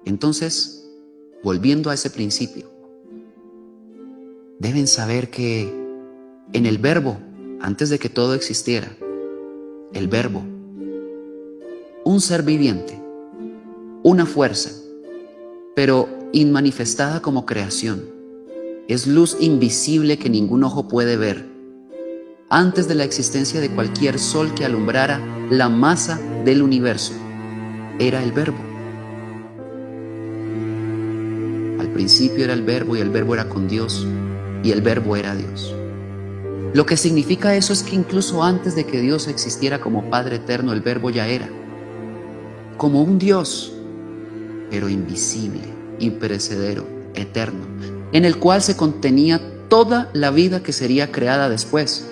Entonces, volviendo a ese principio, deben saber que en el Verbo, antes de que todo existiera, el Verbo, un ser viviente, una fuerza, pero inmanifestada como creación, es luz invisible que ningún ojo puede ver, antes de la existencia de cualquier sol que alumbrara la masa del universo, era el Verbo. Al principio era el Verbo y el Verbo era con Dios y el Verbo era Dios. Lo que significa eso es que incluso antes de que Dios existiera como Padre eterno, el Verbo ya era como un Dios, pero invisible, imperecedero, eterno, en el cual se contenía toda la vida que sería creada después.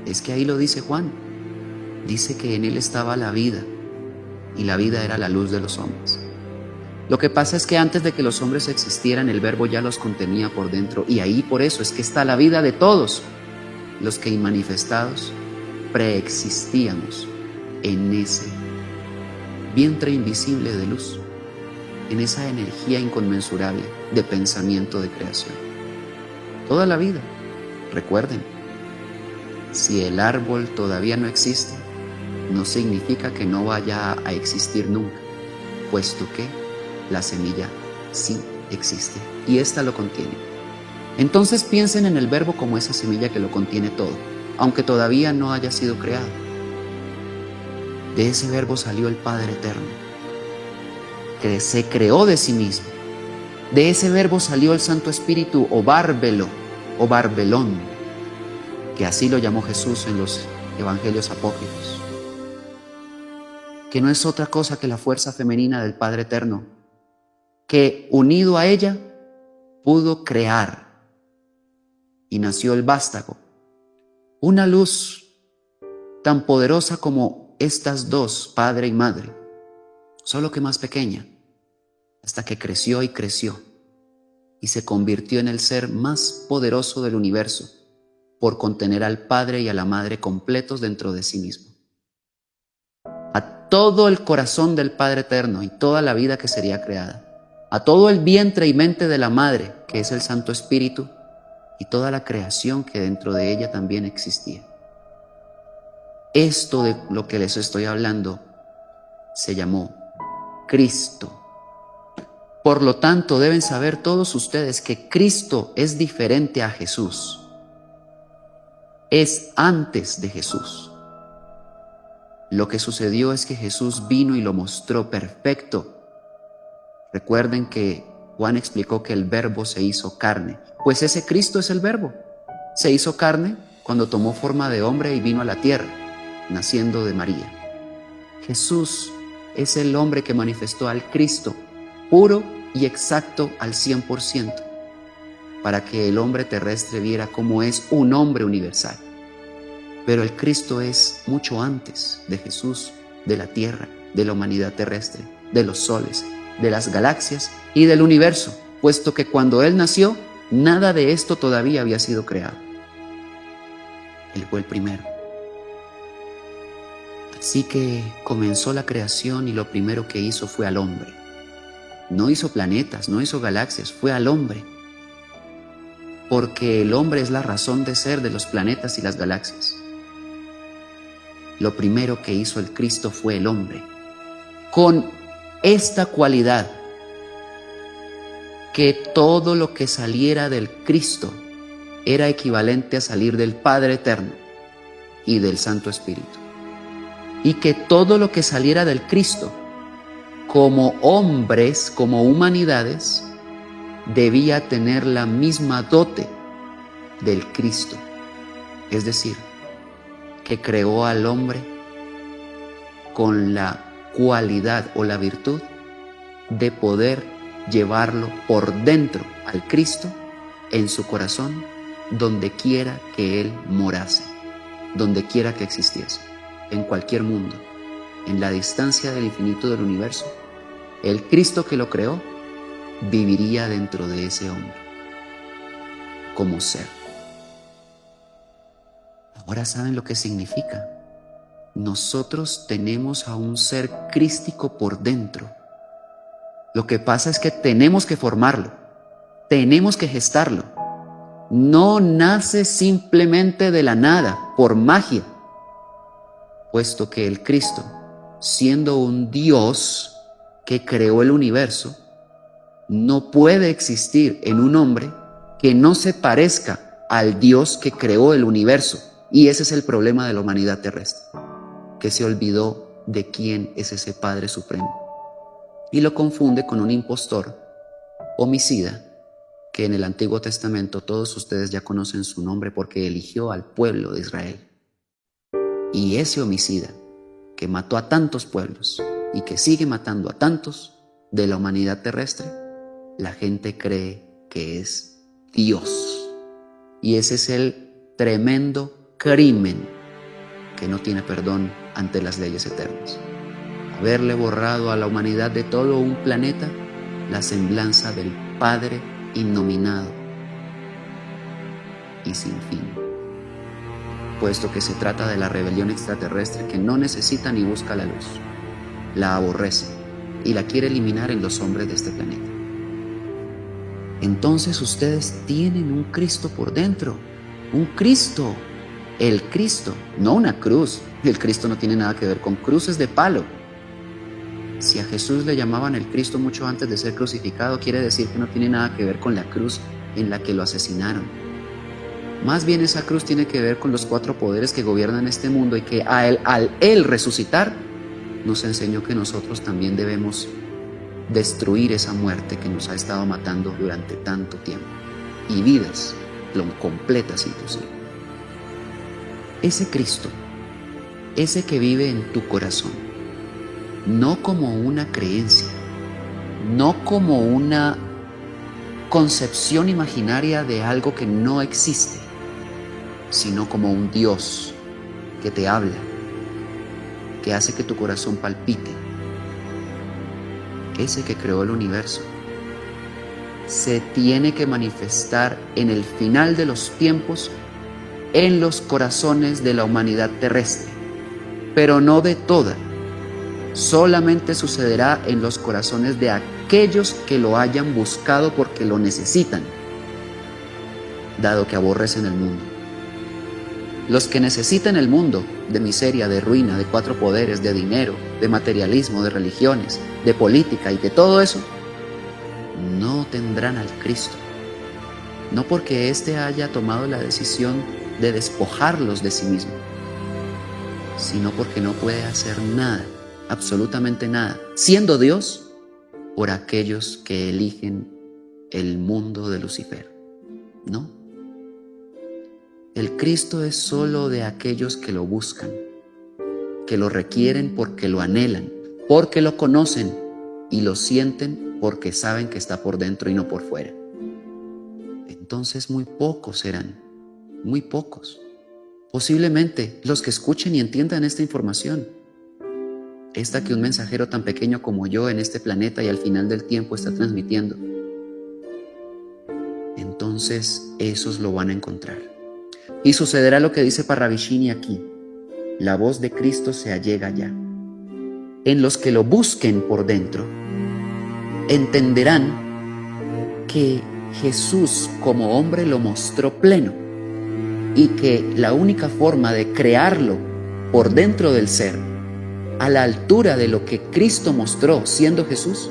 Es que ahí lo dice Juan, dice que en él estaba la vida y la vida era la luz de los hombres. Lo que pasa es que antes de que los hombres existieran, el Verbo ya los contenía por dentro, y ahí por eso es que está la vida de todos los que inmanifestados preexistíamos en ese vientre invisible de luz, en esa energía inconmensurable de pensamiento de creación. Toda la vida, recuerden, si el árbol todavía no existe, no significa que no vaya a existir nunca, puesto que la semilla sí existe y ésta lo contiene. Entonces piensen en el Verbo como esa semilla que lo contiene todo, aunque todavía no haya sido creado. De ese Verbo salió el Padre eterno, que se creó de sí mismo. De ese Verbo salió el Santo Espíritu, o Bárbelo, o Barbelón, que así lo llamó Jesús en los evangelios apócrifos, que no es otra cosa que la fuerza femenina del Padre eterno, que unido a ella pudo crear, y nació el vástago, una luz tan poderosa como estas dos, padre y madre, solo que más pequeña, hasta que creció y creció, y se convirtió en el ser más poderoso del universo, por contener al Padre y a la Madre completos dentro de sí mismo. A todo el corazón del Padre eterno y toda la vida que sería creada, a todo el vientre y mente de la Madre, que es el Santo Espíritu, y toda la creación que dentro de ella también existía. Esto de lo que les estoy hablando se llamó Cristo. Por lo tanto, deben saber todos ustedes que Cristo es diferente a Jesús. Es antes de Jesús. Lo que sucedió es que Jesús vino y lo mostró perfecto. Recuerden que Juan explicó que el Verbo se hizo carne, pues ese Cristo es el Verbo. Se hizo carne cuando tomó forma de hombre y vino a la tierra, naciendo de María. Jesús es el hombre que manifestó al Cristo, puro y exacto al 100%, para que el hombre terrestre viera cómo es un hombre universal. Pero el Cristo es mucho antes de Jesús, de la tierra, de la humanidad terrestre, de los soles, de las galaxias y del universo, puesto que cuando Él nació, nada de esto todavía había sido creado. Él fue el primero. Así que comenzó la creación y lo primero que hizo fue al hombre. No hizo planetas, no hizo galaxias, fue al hombre. Porque el hombre es la razón de ser de los planetas y las galaxias. Lo primero que hizo el Cristo fue el hombre, con esta cualidad, que todo lo que saliera del Cristo era equivalente a salir del Padre eterno y del Santo Espíritu, y que todo lo que saliera del Cristo, como hombres, como humanidades, debía tener la misma dote del Cristo, es decir, que creó al hombre con la cualidad o la virtud de poder llevarlo por dentro al Cristo en su corazón, donde quiera que Él morase, donde quiera que existiese, en cualquier mundo, en la distancia del infinito del universo. El Cristo que lo creó viviría dentro de ese hombre como ser. Ahora saben lo que significa nosotros tenemos a un ser crístico por dentro. Lo que pasa es que tenemos que formarlo, tenemos que gestarlo. No nace simplemente de la nada, por magia, puesto que el Cristo, siendo un Dios que creó el universo, no puede existir en un hombre que no se parezca al Dios que creó el universo. Y ese es el problema de la humanidad terrestre, que se olvidó de quién es ese Padre Supremo y lo confunde con un impostor, homicida, que en el Antiguo Testamento todos ustedes ya conocen su nombre porque eligió al pueblo de Israel. Y ese homicida que mató a tantos pueblos y que sigue matando a tantos de la humanidad terrestre, la gente cree que es Dios. Y ese es el tremendo crimen que no tiene perdón ante las leyes eternas. Haberle borrado a la humanidad de todo un planeta la semblanza del Padre innominado y sin fin, puesto que se trata de la rebelión extraterrestre que no necesita ni busca la luz, la aborrece y la quiere eliminar en los hombres de este planeta. Entonces ustedes tienen un Cristo por dentro, un Cristo, el Cristo, no una cruz. El Cristo no tiene nada que ver con cruces de palo. Si a Jesús le llamaban el Cristo mucho antes de ser crucificado, quiere decir que no tiene nada que ver con la cruz en la que lo asesinaron. Más bien esa cruz tiene que ver con los 4 poderes que gobiernan este mundo y que al Él resucitar, nos enseñó que nosotros también debemos destruir esa muerte que nos ha estado matando durante tanto tiempo, y vidas completas inclusive. Ese Cristo, ese que vive en tu corazón, no como una creencia, no como una concepción imaginaria de algo que no existe, sino como un Dios que te habla, que hace que tu corazón palpite. Ese que creó el universo se tiene que manifestar en el final de los tiempos en los corazones de la humanidad terrestre, pero no de toda. Solamente sucederá en los corazones de aquellos que lo hayan buscado porque lo necesitan, dado que aborrecen el mundo. Los que necesitan el mundo de miseria, de ruina, de 4 poderes, de dinero, de materialismo, de religiones, de política y de todo eso, no tendrán al Cristo. No porque éste haya tomado la decisión de despojarlos de sí mismo, sino porque no puede hacer nada, absolutamente nada, siendo Dios, por aquellos que eligen el mundo de Lucifer. No. El Cristo es solo de aquellos que lo buscan, que lo requieren porque lo anhelan, porque lo conocen y lo sienten porque saben que está por dentro y no por fuera. Entonces muy pocos serán, muy pocos. Posiblemente los que escuchen y entiendan esta información, esta que un mensajero tan pequeño como yo en este planeta y al final del tiempo está transmitiendo. Entonces esos lo van a encontrar. Y sucederá lo que dice Parravicini aquí: la voz de Cristo se allega ya. En los que lo busquen por dentro, entenderán que Jesús como hombre lo mostró pleno y que la única forma de crearlo por dentro del ser, a la altura de lo que Cristo mostró siendo Jesús,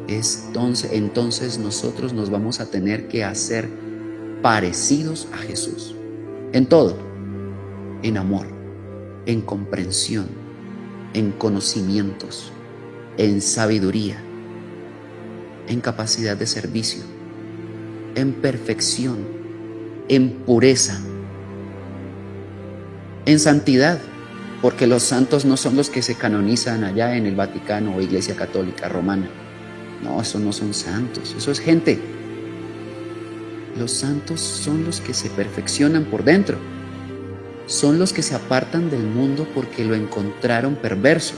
entonces nosotros nos vamos a tener que hacer parecidos a Jesús en todo, en amor, en comprensión, en conocimientos, en sabiduría, en capacidad de servicio, en perfección, en pureza, en santidad, porque los santos no son los que se canonizan allá en el Vaticano o Iglesia Católica Romana. No, esos no son santos, eso es gente. Los santos son los que se perfeccionan por dentro, son los que se apartan del mundo porque lo encontraron perverso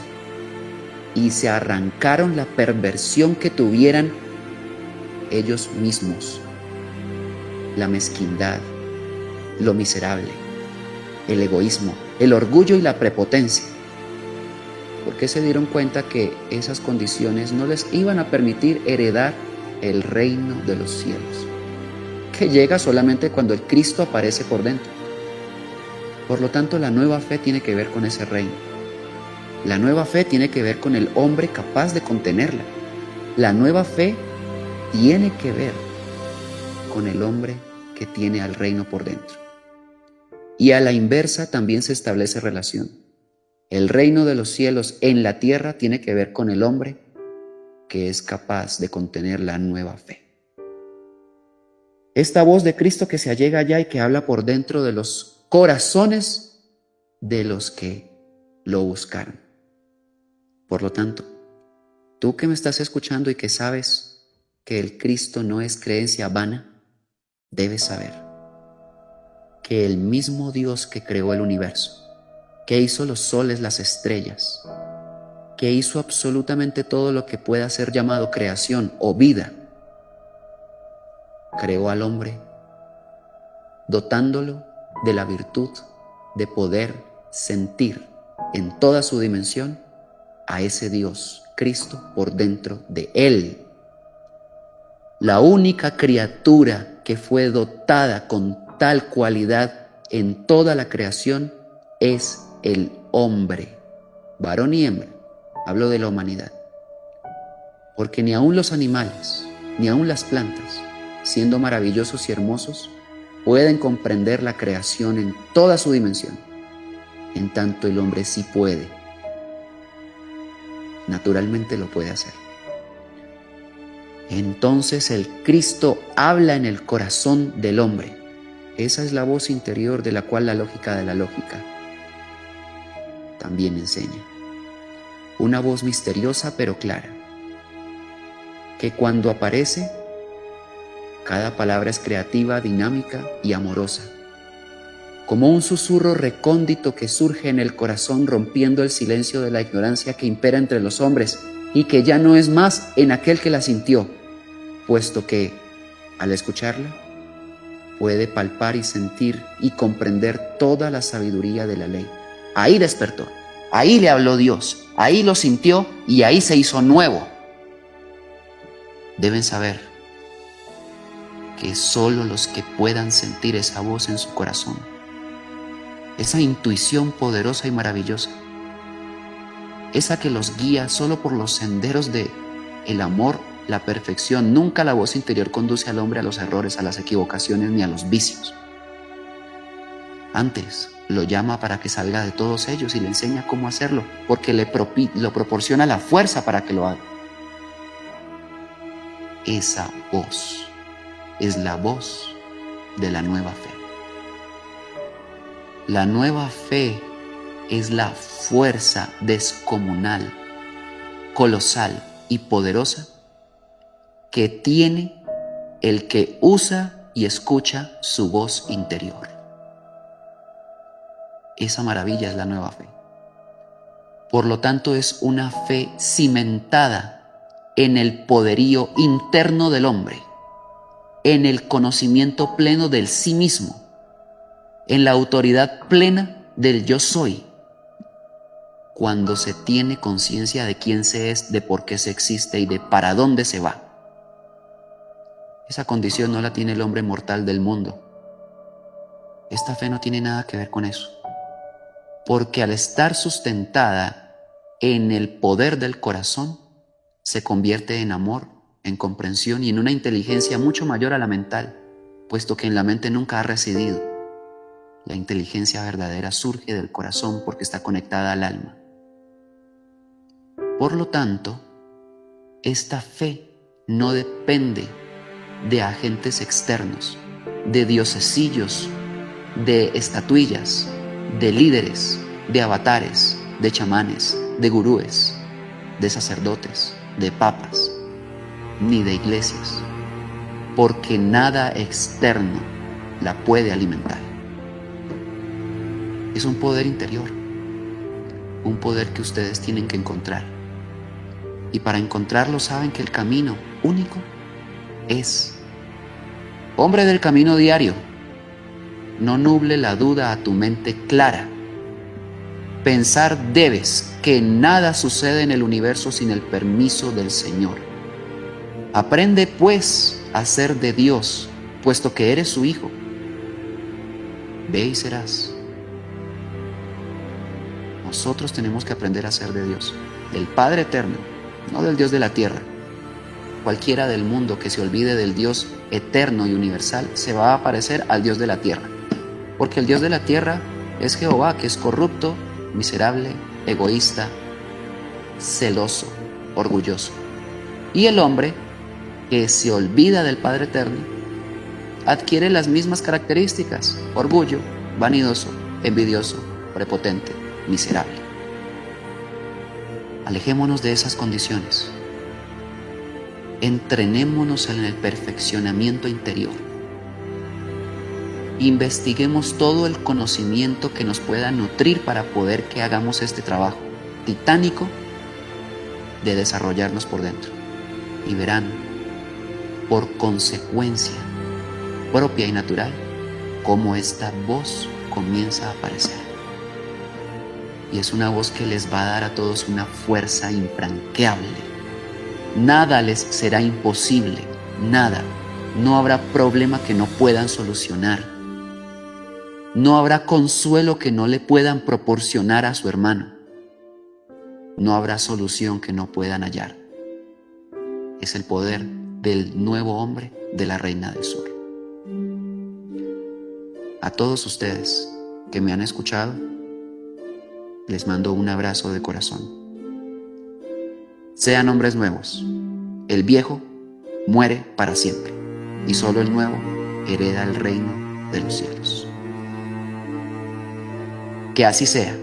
y se arrancaron la perversión que tuvieran ellos mismos, la mezquindad, lo miserable, el egoísmo, el orgullo y la prepotencia, porque se dieron cuenta que esas condiciones no les iban a permitir heredar el reino de los cielos, que llega solamente cuando el Cristo aparece por dentro. Por lo tanto, la nueva fe tiene que ver con ese reino. La nueva fe tiene que ver con el hombre capaz de contenerla. La nueva fe tiene que ver con el hombre que tiene al reino por dentro. Y a la inversa también se establece relación. El reino de los cielos en la tierra tiene que ver con el hombre que es capaz de contener la nueva fe. Esta voz de Cristo que se allega allá y que habla por dentro de los corazones de los que lo buscaron. Por lo tanto, tú que me estás escuchando y que sabes que el Cristo no es creencia vana, debes saber que el mismo Dios que creó el universo, que hizo los soles, las estrellas, que hizo absolutamente todo lo que pueda ser llamado creación o vida, creó al hombre dotándolo de la virtud de poder sentir en toda su dimensión a ese Dios, Cristo, por dentro de él. La única criatura que fue dotada con tal cualidad en toda la creación es el hombre, varón y hembra. Hablo de la humanidad. Porque ni aun los animales, ni aun las plantas, siendo maravillosos y hermosos, pueden comprender la creación en toda su dimensión. En tanto el hombre sí puede. Naturalmente lo puede hacer. Entonces el Cristo habla en el corazón del hombre. Esa es la voz interior de la cual la lógica de la lógica también enseña. Una voz misteriosa pero clara, que cuando aparece, cada palabra es creativa, dinámica y amorosa, como un susurro recóndito que surge en el corazón rompiendo el silencio de la ignorancia que impera entre los hombres y que ya no es más en aquel que la sintió, puesto que, al escucharla, puede palpar y sentir y comprender toda la sabiduría de la ley. Ahí despertó, ahí le habló Dios, ahí lo sintió y ahí se hizo nuevo. Deben saber que solo los que puedan sentir esa voz en su corazón, esa intuición poderosa y maravillosa, esa que los guía solo por los senderos de el amor, la perfección. Nunca la voz interior conduce al hombre a los errores, a las equivocaciones ni a los vicios. Antes lo llama para que salga de todos ellos y le enseña cómo hacerlo, porque lo proporciona la fuerza para que lo haga. Esa voz es la voz de la nueva fe. La nueva fe es la fuerza descomunal, colosal y poderosa que tiene el que usa y escucha su voz interior. Esa maravilla es la nueva fe. Por lo tanto, es una fe cimentada en el poderío interno del hombre, en el conocimiento pleno del sí mismo, en la autoridad plena del yo soy. Cuando se tiene conciencia de quién se es, de por qué se existe y de para dónde se va. Esa condición no la tiene el hombre mortal del mundo. Esta fe no tiene nada que ver con eso. Porque al estar sustentada en el poder del corazón, se convierte en amor, en comprensión y en una inteligencia mucho mayor a la mental, puesto que en la mente nunca ha residido. La inteligencia verdadera surge del corazón porque está conectada al alma. Por lo tanto, esta fe no depende de agentes externos, de diosesillos, de estatuillas, de líderes, de avatares, de chamanes, de gurúes, de sacerdotes, de papas, ni de iglesias, porque nada externo la puede alimentar. Es un poder interior, un poder que ustedes tienen que encontrar. Y para encontrarlo saben que el camino único es: hombre del camino diario, no nuble la duda a tu mente clara, Pensar debes que nada sucede en el universo sin el permiso del Señor. Aprende pues a ser de Dios, puesto que eres su hijo. Ve y serás. Nosotros tenemos que aprender a ser de Dios, del Padre eterno, no del Dios de la tierra. Cualquiera del mundo que se olvide del Dios eterno y universal se va a parecer al Dios de la tierra, porque el Dios de la tierra es Jehová, que es corrupto, miserable, egoísta, celoso, orgulloso. Y el hombre que se olvida del Padre eterno adquiere las mismas características: orgullo, vanidoso, envidioso, prepotente, miserable. Alejémonos de esas condiciones. Entrenémonos en el perfeccionamiento interior. Investiguemos todo el conocimiento que nos pueda nutrir para poder que hagamos este trabajo titánico de desarrollarnos por dentro. Y verán, por consecuencia propia y natural, cómo esta voz comienza a aparecer. Y es una voz que les va a dar a todos una fuerza infranqueable. Nada les será imposible, nada. No habrá problema que no puedan solucionar. No habrá consuelo que no le puedan proporcionar a su hermano. No habrá solución que no puedan hallar. Es el poder del nuevo hombre de la Reina del Sur. A todos ustedes que me han escuchado, les mando un abrazo de corazón. Sean hombres nuevos. El viejo muere para siempre y solo el nuevo hereda el reino de los cielos. Que así sea.